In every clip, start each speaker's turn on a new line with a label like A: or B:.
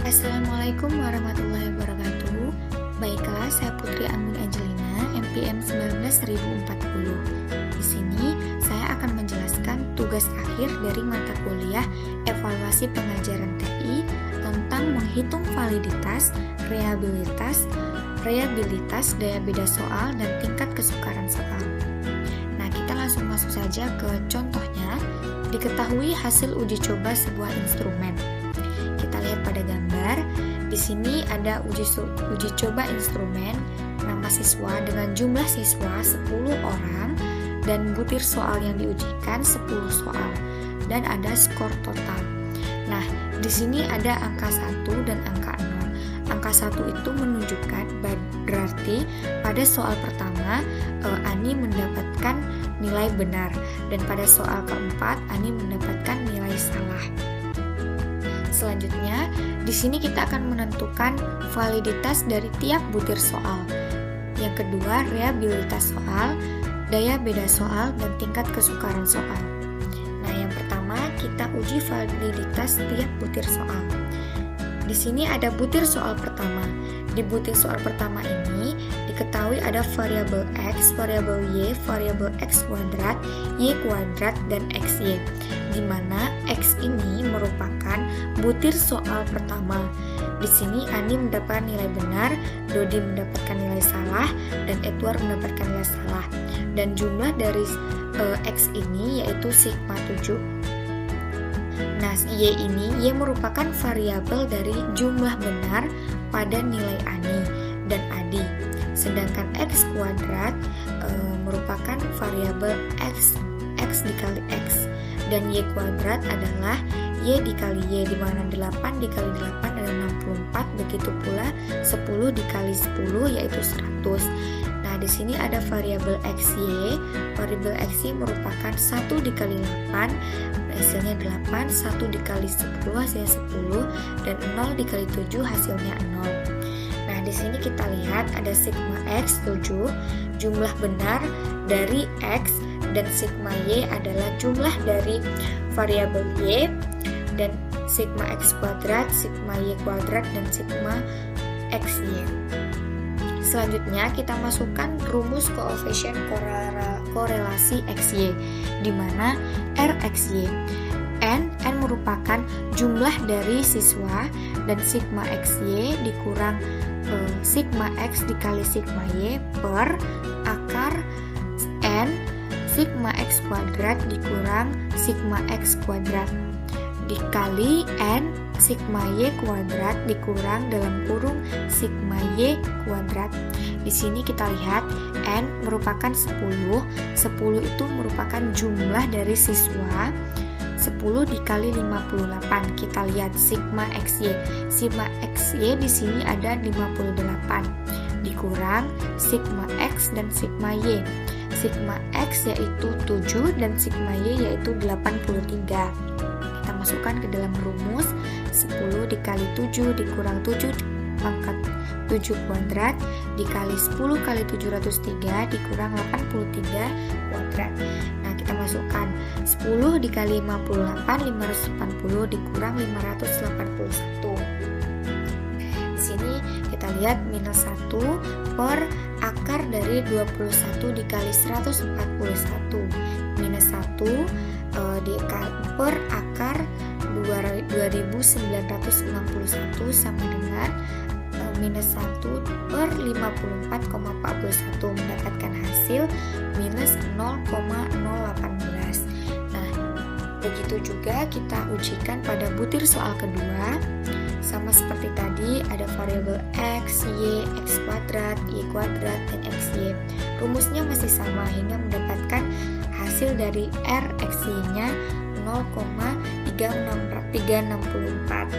A: Assalamualaikum warahmatullahi wabarakatuh. Baiklah, saya Putri Amin Angelina, MPM 19040. Di sini saya akan menjelaskan tugas akhir dari mata kuliah Evaluasi Pengajaran TI tentang menghitung validitas, reliabilitas, daya beda soal, dan tingkat kesukaran soal. Nah, kita langsung masuk saja ke contohnya. Diketahui hasil uji coba sebuah instrumen. Kita lihat pada gambar. Di sini ada uji coba instrumen, nama siswa dengan jumlah siswa 10 orang dan butir soal yang diujikan 10 soal dan ada skor total. Nah, di sini ada angka 1 dan angka 0. Angka 1 itu menunjukkan berarti pada soal pertama Ani mendapatkan nilai benar dan pada soal keempat Ani mendapatkan nilai salah. Selanjutnya, di sini kita akan menentukan validitas dari tiap butir soal. Yang kedua, reliabilitas soal, daya beda soal, dan tingkat kesukaran soal. Nah, yang pertama kita uji validitas tiap butir soal. Di sini ada butir soal pertama. Di butir soal pertama ini diketahui ada variabel X, variabel Y, variabel X kuadrat, Y kuadrat, dan XY, di mana X ini merupakan butir soal pertama. Di sini Ani mendapatkan nilai benar, Dodi mendapatkan nilai salah, dan Edward mendapatkan nilai salah. Dan jumlah dari X ini yaitu sigma 7. Nah, Y merupakan variabel dari jumlah benar pada nilai Ani dan Adi. Sedangkan X kuadrat merupakan variabel X dikali X. Dan Y kuadrat adalah Y dikali Y, di mana 8 dikali 8 adalah 64, begitu pula 10 dikali 10 yaitu 100. Nah, di sini ada variabel XY. Variabel XY merupakan 1 dikali 8, hasilnya 8, 1 dikali 10 hasilnya 10, dan 0 dikali 7 hasilnya 0. Nah, di sini kita lihat ada sigma X 7, jumlah benar dari X, dan sigma Y adalah jumlah dari variabel Y, dan sigma X kuadrat, sigma Y kuadrat, dan sigma XY. Selanjutnya kita masukkan rumus koefisien korelasi XY, di mana RXY. N merupakan jumlah dari siswa dan sigma XY dikurang sigma X dikali sigma Y per akar N sigma X kuadrat dikurang sigma X kuadrat dikali N sigma Y kuadrat dikurang dalam kurung sigma Y kuadrat. Di sini kita lihat N merupakan 10. 10 itu merupakan jumlah dari siswa. 10 dikali 58. Kita lihat sigma XY. Sigma XY di sini ada 58 dikurang sigma X dan sigma Y. Sigma X yaitu 7 dan sigma Y yaitu 83. Kita masukkan ke dalam rumus. 10 dikali 7 dikurang 7 pangkat 7 kuadrat dikali 10 kali 703 dikurang 83 kuadrat. Nah, kita masukkan 10 dikali 58, 580 dikurang 581. Di sini kita lihat minus 1 per akar dari 21 dikali 141. Minus 1 per akar 2961 sama dengan minus 1 per 54,41, mendapatkan hasil minus 0,018. Nah, begitu juga kita ujikan pada butir soal kedua. Sama seperti tadi, ada variabel X, Y, X kuadrat, Y kuadrat, dan XY. Rumusnya masih sama hingga mendapatkan hasil dari R XY-nya 0,364.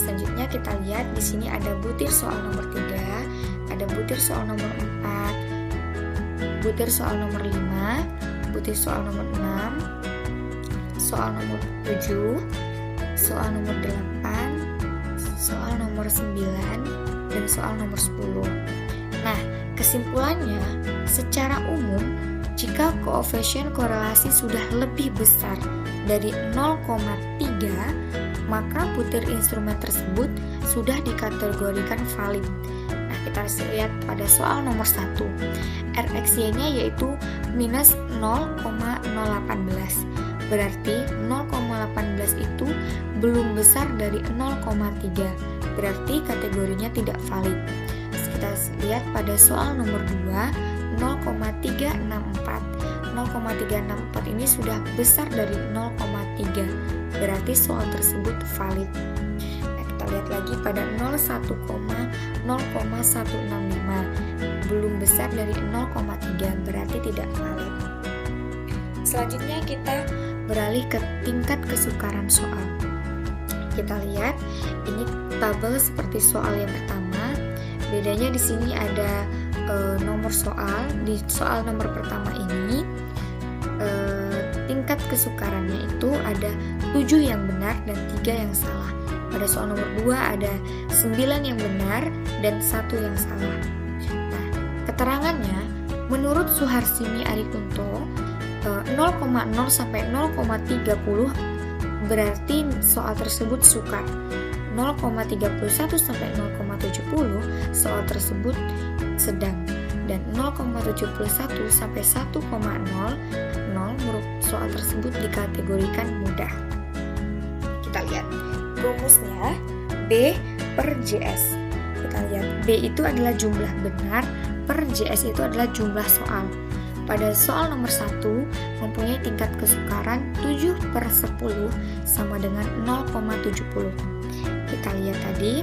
A: Selanjutnya kita lihat di sini ada butir soal nomor 3, ada butir soal nomor 4, butir soal nomor 5, butir soal nomor 6, soal nomor 7, soal nomor 8, soal nomor 9, dan soal nomor 10. Nah, kesimpulannya, secara umum, jika koefisien korelasi sudah lebih besar dari 0,3, maka butir instrumen tersebut sudah dikategorikan valid. Nah, kita lihat pada soal nomor 1. RxY-nya yaitu minus 0,018. Berarti 0,18 itu belum besar dari 0,3. Berarti kategorinya tidak valid. Kita lihat pada soal nomor 2, 0,364. 0,364 ini sudah besar dari 0,3. Berarti soal tersebut valid. Nah, kita lihat lagi pada 0,165. Belum besar dari 0,3, berarti tidak valid. Selanjutnya kita beralih ke tingkat kesukaran soal. Kita lihat ini tabel seperti soal yang pertama. Bedanya di sini ada nomor soal. Di soal nomor pertama ini tingkat kesukarannya itu ada 7 yang benar dan 3 yang salah. Pada soal nomor 2 ada 9 yang benar dan 1 yang salah. Nah, keterangannya menurut Suharsini Arikunto 0,0 sampai 0,30 berarti soal tersebut sukar. 0,31 sampai 0,70 soal tersebut sedang, dan 0,71 sampai 1,00 soal tersebut dikategorikan mudah. Kita lihat rumusnya B per JS. Kita lihat B itu adalah jumlah benar per JS itu adalah jumlah soal. Pada soal nomor 1 mempunyai tingkat kesukaran 7/10 sama dengan 0,70. Kita lihat tadi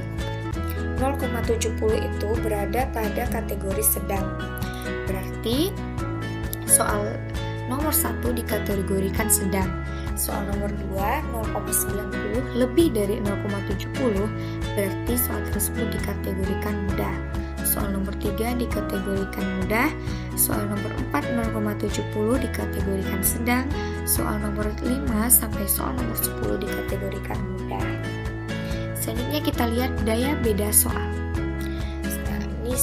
A: 0,70 itu berada pada kategori sedang. Berarti soal nomor 1 dikategorikan sedang. Soal nomor 2 0,90 lebih dari 0,70 berarti soal tersebut dikategorikan mudah. Soal nomor 3 dikategorikan mudah. Soal nomor 4 0,70 dikategorikan sedang. Soal nomor 5 sampai soal nomor 10 dikategorikan mudah. Selanjutnya kita lihat daya beda soal. Nah, ini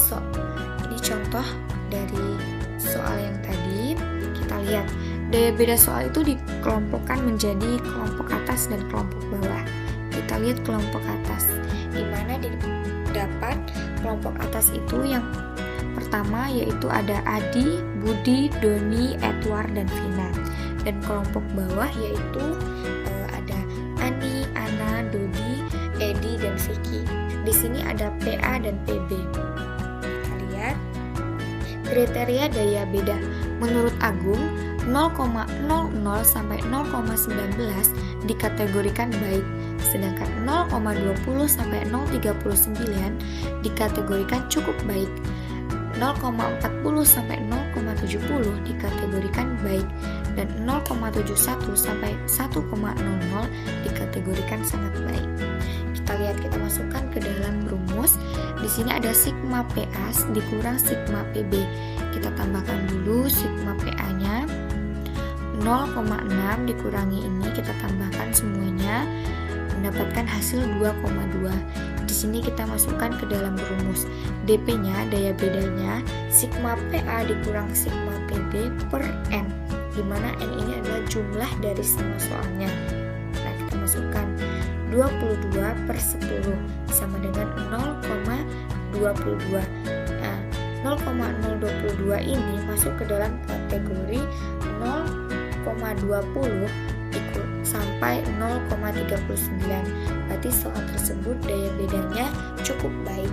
A: contoh dari soal yang tadi. Kita lihat daya beda soal itu dikelompokkan menjadi kelompok atas dan kelompok bawah. Kita lihat kelompok atas, di mana didapat kelompok atas itu yang pertama yaitu ada Adi, Budi, Doni, Edward, dan Vina. Dan kelompok bawah yaitu ada Ani, Ana, Dodi, Edi, dan Vicky. Di sini ada PA dan PB. Kita lihat kriteria daya beda. Menurut Agung, 0,00 sampai 0,19 dikategorikan baik, sedangkan 0,20 sampai 0,39 dikategorikan cukup baik. 0,40 sampai 0,70 dikategorikan baik, dan 0,71 sampai 1,00 dikategorikan sangat baik. Kita lihat, kita masukkan ke dalam rumus. Di sini ada sigma PA dikurang sigma PB. Kita tambahkan dulu sigma PA-nya 0,6 dikurangi ini, kita tambahkan semuanya mendapatkan hasil 2,2. Di sini kita masukkan ke dalam rumus. DP-nya, daya bedanya, sigma PA dikurang sigma PB per N, di mana N ini adalah jumlah dari semua soalnya. Nah, kita masukkan 22/10 sama dengan 0,22. Nah, 0,022 ini masuk ke dalam kategori 0,20 sampai 0,39. Berarti soal tersebut daya bedanya cukup baik.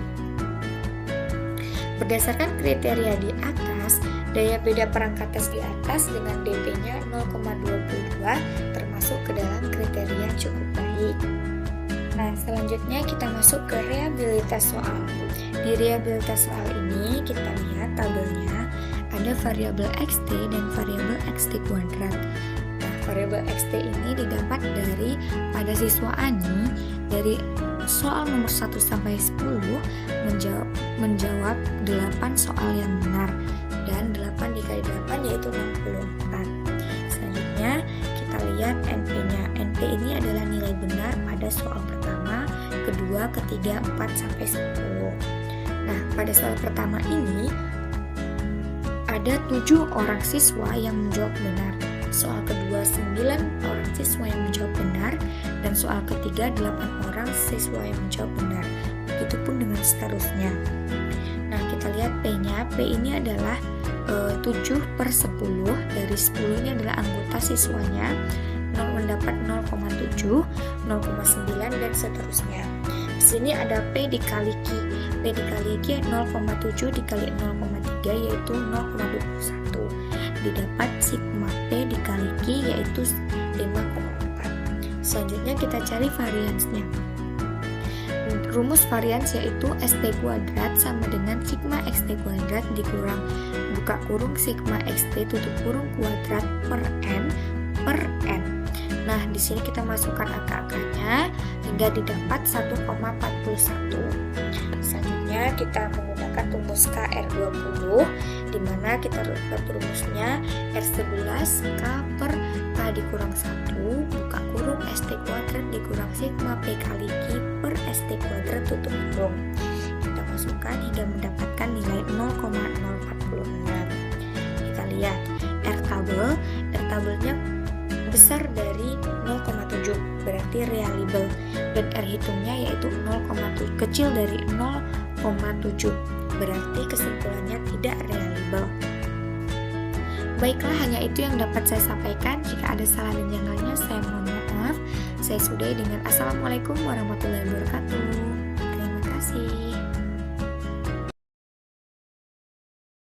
A: Berdasarkan kriteria di atas, daya beda perangkat tes di atas dengan DP-nya 0,22 termasuk ke dalam kriteria cukup baik. Nah, selanjutnya kita masuk ke reabilitas soal. Di reabilitas soal ini kita lihat tabelnya ada variabel XT dan variabel XT kuadrat. Nah, variabel XT ini didapat dari pada siswa Ani dari soal nomor 1 sampai 10 menjawab 8 soal yang benar, dan 8 dikali 8 yaitu 64. Selanjutnya kita lihat NP-nya. NP ini adalah nilai benar pada soal pertama, kedua, ketiga, 4 sampai 10. Nah, pada soal pertama ini ada 7 orang siswa yang menjawab benar. Soal kedua 9 orang siswa yang menjawab benar, Dan soal ketiga 8 orang siswa yang menjawab benar. Begitupun dengan seterusnya. Nah, kita lihat P-nya. P ini adalah 7/10. Dari 10 ini adalah anggota siswanya. 0 mendapat 0,7, 0,9 dan seterusnya. Di sini ada P dikali Q. P dikali Q 0,7 dikali 0,3 yaitu 0,21. Didapat sigma P dikali Q yaitu 5,4. Selanjutnya kita cari variansnya. Rumus varians yaitu st kuadrat sama dengan sigma xt kuadrat dikurang buka kurung sigma xt tutup kurung kuadrat per n. Nah, di sini kita masukkan angka-angkanya hingga didapat 1,41. Selanjutnya kita menggunakan rumus KR20 di mana kita dapat rumusnya R11 K per K dikurang 1 buka kurung st kuadrat dikurang sigma P kali Q per st kuadrat tutup kurung. Kita masukkan hingga mendapatkan nilai 0,046. Kita lihat R tabelnya besar dari 0,7 berarti reliable, dan R hitungnya yaitu 0,7 kecil dari 0,7 berarti kesimpulannya tidak reliable. Baiklah, hanya itu yang dapat saya sampaikan. Jika ada salah dan yang lainnya saya mohon maaf. Saya sudahi dengan Assalamualaikum warahmatullahi wabarakatuh. Terima kasih.